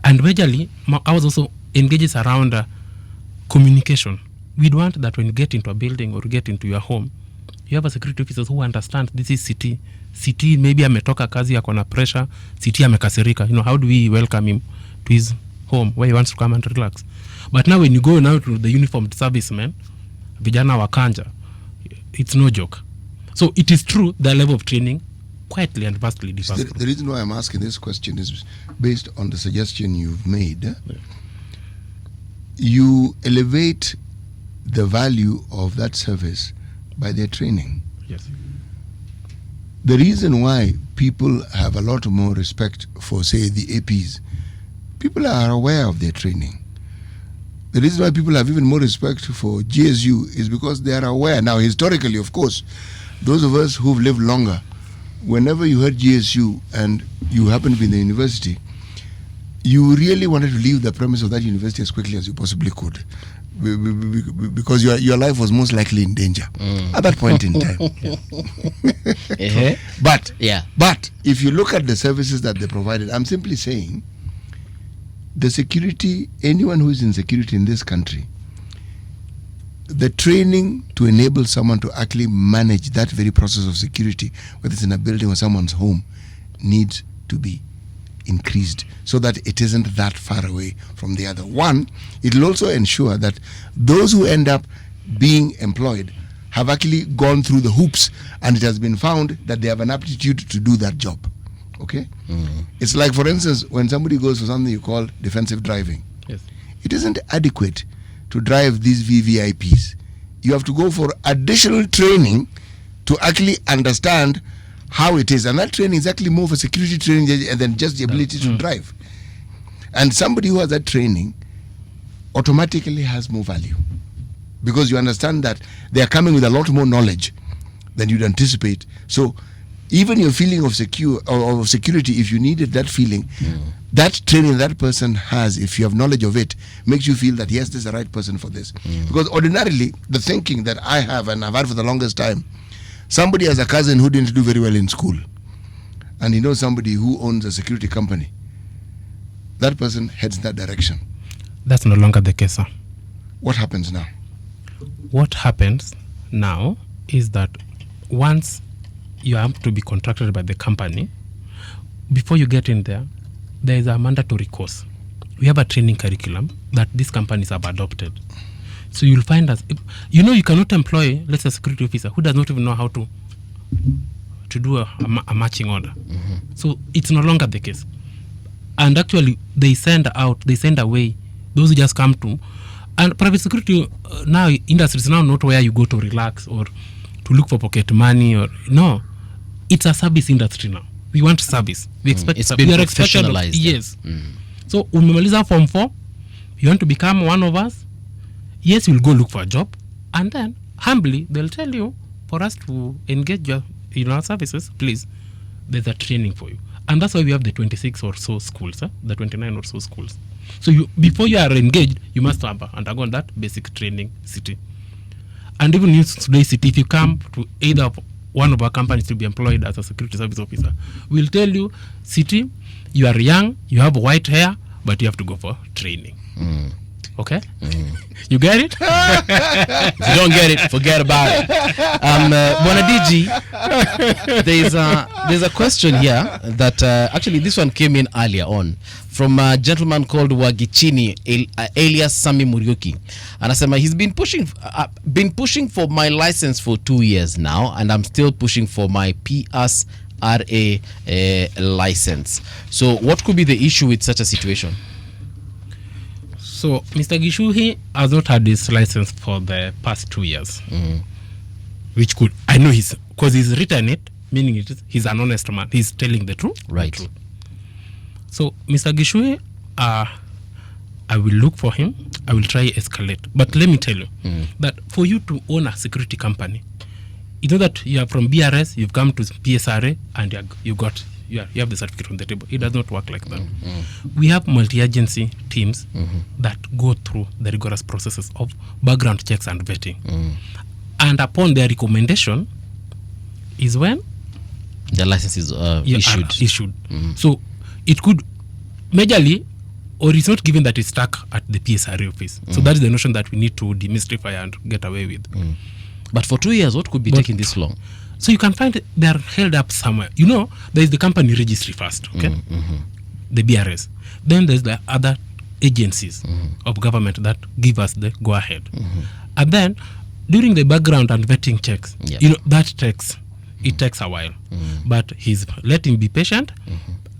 [SPEAKER 2] And majorly, I was also engaged around communication. We'd want that when you get into a building or get into your home, you have a security officers who understand this is city. City, maybe ametoka kazi yako na pressure. City amekasirika. How do we welcome him to his home where he wants to come and relax? But now when you go now to the uniformed servicemen, vijana wakanja, it's no joke. So it is true the level of training quietly and vastly differs.
[SPEAKER 3] The reason why I'm asking this question is based on the suggestion you've made. Yeah. You elevate the value of that service by their training.
[SPEAKER 2] Yes.
[SPEAKER 3] The reason why people have a lot more respect for, say, the APs, people are aware of their training. The reason why people have even more respect for GSU is because they are aware. Now, historically, of course, those of us who've lived longer, whenever you heard GSU and you happen to be in the university, you really wanted to leave the premise of that university as quickly as you possibly could, because your life was most likely in danger at that point in time. But if you look at the services that they provided, I'm simply saying, the security, anyone who is in security in this country, the training to enable someone to actually manage that very process of security, whether it's in a building or someone's home, needs to be increased so that it isn't that far away from the other. One, it will also ensure that those who end up being employed have actually gone through the hoops and it has been found that they have an aptitude to do that job. Okay? It's like, for instance, when somebody goes for something you call defensive driving.
[SPEAKER 2] Yes.
[SPEAKER 3] It isn't adequate to drive these VVIPs. You have to go for additional training to actually understand how it is. And that training is actually more for security training than just the ability to drive. And somebody who has that training automatically has more value, because you understand that they are coming with a lot more knowledge than you'd anticipate. So even your feeling of security, if you needed that feeling, that training that person has, if you have knowledge of it, makes you feel that yes, this is the right person for this. Because ordinarily, the thinking that I have and I've had for the longest time, somebody has a cousin who didn't do very well in school, and he knows somebody who owns a security company. That person heads in that direction.
[SPEAKER 2] That's no longer the case, sir.
[SPEAKER 3] What happens now?
[SPEAKER 2] What happens now is that once you have to be contracted by the company, before you get in there, there is a mandatory course. We have a training curriculum that these companies have adopted. So you'll find us, you know, you cannot employ, let's say, a security officer who does not even know how to do a matching order. So it's no longer the case. And actually, they send away those who just come to, and private security now, industry is now not where you go to relax or to look for pocket money, or no, it's a service industry now. We want service. We expect
[SPEAKER 1] it's been professionalized.
[SPEAKER 2] Yes. So umemaliza Form 4, you want to become one of us, yes, you'll go look for a job, and then humbly they'll tell you, for us to engage your our services, please, there's a training for you. And that's why we have the 26 or so schools, the 29 or so schools. So before you are engaged, you must have undergone that basic training city. And even in today's city, if you come to either one of our companies to be employed as a security service officer, we'll tell you, city, you are young, you have white hair, but you have to go for training. Okay? You get it?
[SPEAKER 1] If you don't get it, forget about it. Bonadiji, there's a question here that actually this one came in earlier on from a gentleman called Wagichini alias Sami Muriuki. And Asema, he's been pushing for my license for 2 years now, and I'm still pushing for my PSRA license. So what could be the issue with such a situation?
[SPEAKER 2] So Mr. Gishuhi has not had his license for the past 2 years, which could, I know because he's written it, meaning he's an honest man. He's telling the truth.
[SPEAKER 1] Right.
[SPEAKER 2] The truth. So Mr. Gishuhi, I will look for him. I will try escalate. But let me tell you that for you to own a security company, you know that you are from BRS, you've come to PSRA, and you have the certificate on the table. It does not work like that. We have multi-agency teams that go through the rigorous processes of background checks and vetting. And upon their recommendation is when
[SPEAKER 1] the license is issued.
[SPEAKER 2] So it could majorly, or it's not given that it's stuck at the PSRA office. So that is the notion that we need to demystify and get away with.
[SPEAKER 1] But for 2 years, what could be taking this long?
[SPEAKER 2] So you can find they are held up somewhere. You know, there is the company registry first, okay? The BRS. Then there's the other agencies of government that give us the go-ahead. And then during the background and vetting checks, you know, that takes a while. But let him be patient.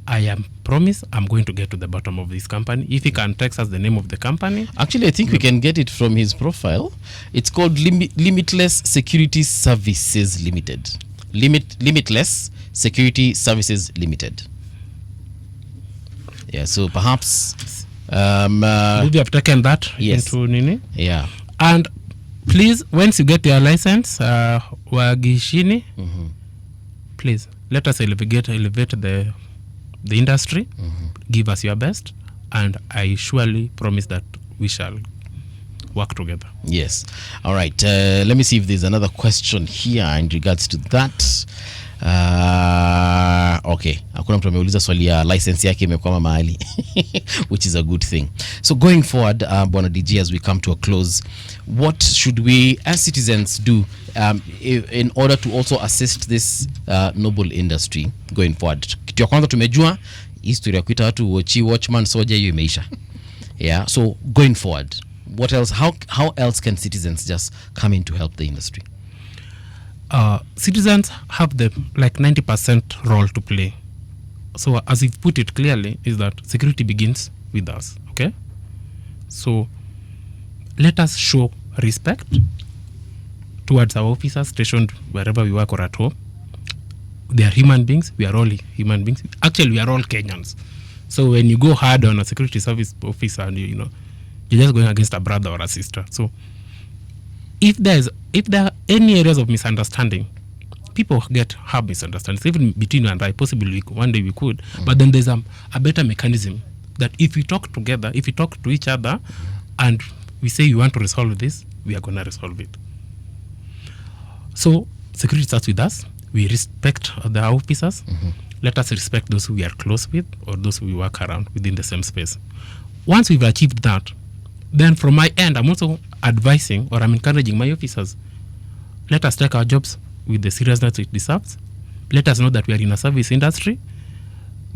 [SPEAKER 2] I am promise I'm going to get to the bottom of this company. If he can text us the name of the company.
[SPEAKER 1] Actually, I think we can get it from his profile. It's called Limitless Security Services Limited. Limitless Security Services Limited. Yeah, so perhaps
[SPEAKER 2] we have taken that into Nini.
[SPEAKER 1] Yeah.
[SPEAKER 2] And please, once you get your license, Wagishini, please let us elevate the industry. Give us your best, and I surely promise that we shall work together.
[SPEAKER 1] Yes. All right. Let me see if there's another question here in regards to that. Okay. Hakuna mtu ameuliza swali ya license yake imekwama mahali, which is a good thing. So going forward, Bwana DG, as we come to a close, what should we as citizens do in order to also assist this noble industry going forward? Kitu ya kwanza tumejua history ya kuita watu watchman soja, hiyo imeisha. Yeah. So going forward, what else? How else can citizens just come in to help the industry?
[SPEAKER 2] Citizens have the 90% role to play So as you've put it clearly, is that security begins with us. Okay, so let us show respect towards our officers stationed wherever we work or at home. They are human beings. We are all human beings. Actually, we are all Kenyans. So when you go hard on a security service officer, and you're just going against a brother or a sister. So if there are any areas of misunderstanding, people have misunderstandings, even between you and I. Possibly one day we could, but then there's a better mechanism that if we talk together, if we talk to each other, and we say we want to resolve this, we are going to resolve it. So security starts with us. We respect the officers. Let us respect those who we are close with or those who we work around within the same space. Once we've achieved that, then from my end, I'm also advising or I'm encouraging my officers. Let us take our jobs with the seriousness it deserves. Let us know that we are in a service industry.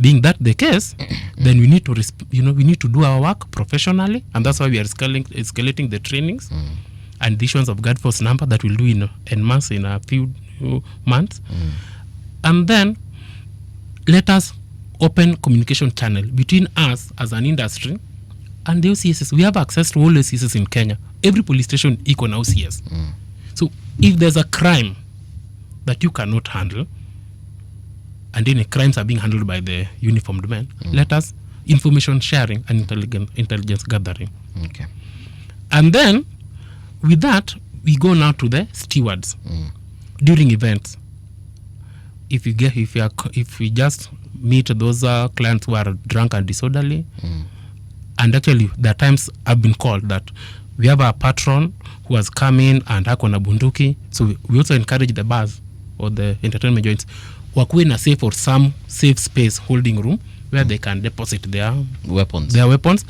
[SPEAKER 2] Being that the case, then we need to we need to do our work professionally, and that's why we are escalating the trainings and the issuance of guard force number that we'll do in months, in a few months. And then let us open communication channel between us as an industry and the OCSs. We have access to all the OCSs in Kenya. Every police station equal now OCS. So if there's a crime that you cannot handle, and then crimes are being handled by the uniformed men, let us information sharing and intelligence gathering.
[SPEAKER 1] Okay.
[SPEAKER 2] And then with that, we go now to the stewards during events. If we just meet those clients who are drunk and disorderly, and actually there are times I've been called that we have a patron who has come in and hakuna bunduki, so we also encourage the bars or the entertainment joints wakuwe in a safe or some safe space holding room where they can deposit their weapons.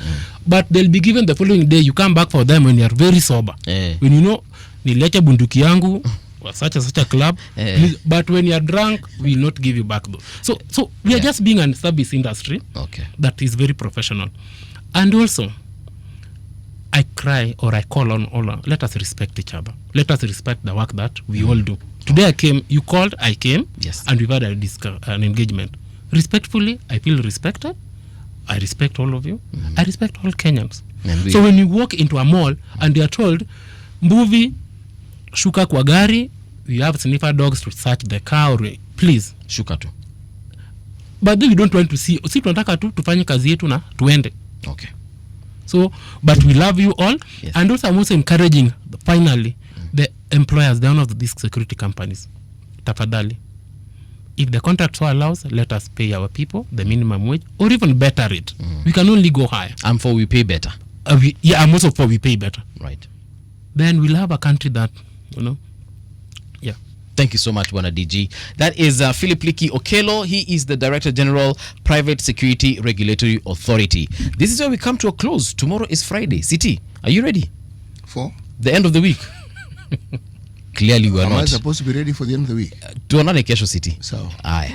[SPEAKER 2] But they'll be given the following day. You come back for them when you are very sober. When you know niliacha bunduki yangu such a club, please, but when you are drunk, we will not give you back though. So we are just being a service industry that is very professional. And also I cry or I call on all, let us respect each other. Let us respect the work that we all do. Today I came, you called, I came, and we've had an engagement. Respectfully, I feel respected. I respect all of you. I respect all Kenyans. So when you walk into a mall and they are told, Mbuvi, shuka kwa gari, you have sniffer dogs to search the car, or please.
[SPEAKER 1] Shuka tu.
[SPEAKER 2] But then we don't want to see. Si tunataka tu tufanye kazi yetu na tuende.
[SPEAKER 1] Okay.
[SPEAKER 2] So, but we love you all. And also I'm also encouraging, finally, the employers, the owners of these security companies. Tafadhali. If the contract so allows, let us pay our people the minimum wage or even better rate. We can only go higher.
[SPEAKER 1] I'm for we pay better.
[SPEAKER 2] I'm also for we pay better.
[SPEAKER 1] Right.
[SPEAKER 2] Then we'll have a country that,
[SPEAKER 1] Thank you so much, Bwana DG. That is Philip Leakey Okello. He is the Director General, Private Security Regulatory Authority. This is where we come to a close. Tomorrow is Friday. City, are you ready?
[SPEAKER 3] For?
[SPEAKER 1] The end of the week. Clearly we are not.
[SPEAKER 3] Am I supposed to be ready for the end of the week?
[SPEAKER 1] Tuonane kesho City.
[SPEAKER 3] So.
[SPEAKER 1] Aye.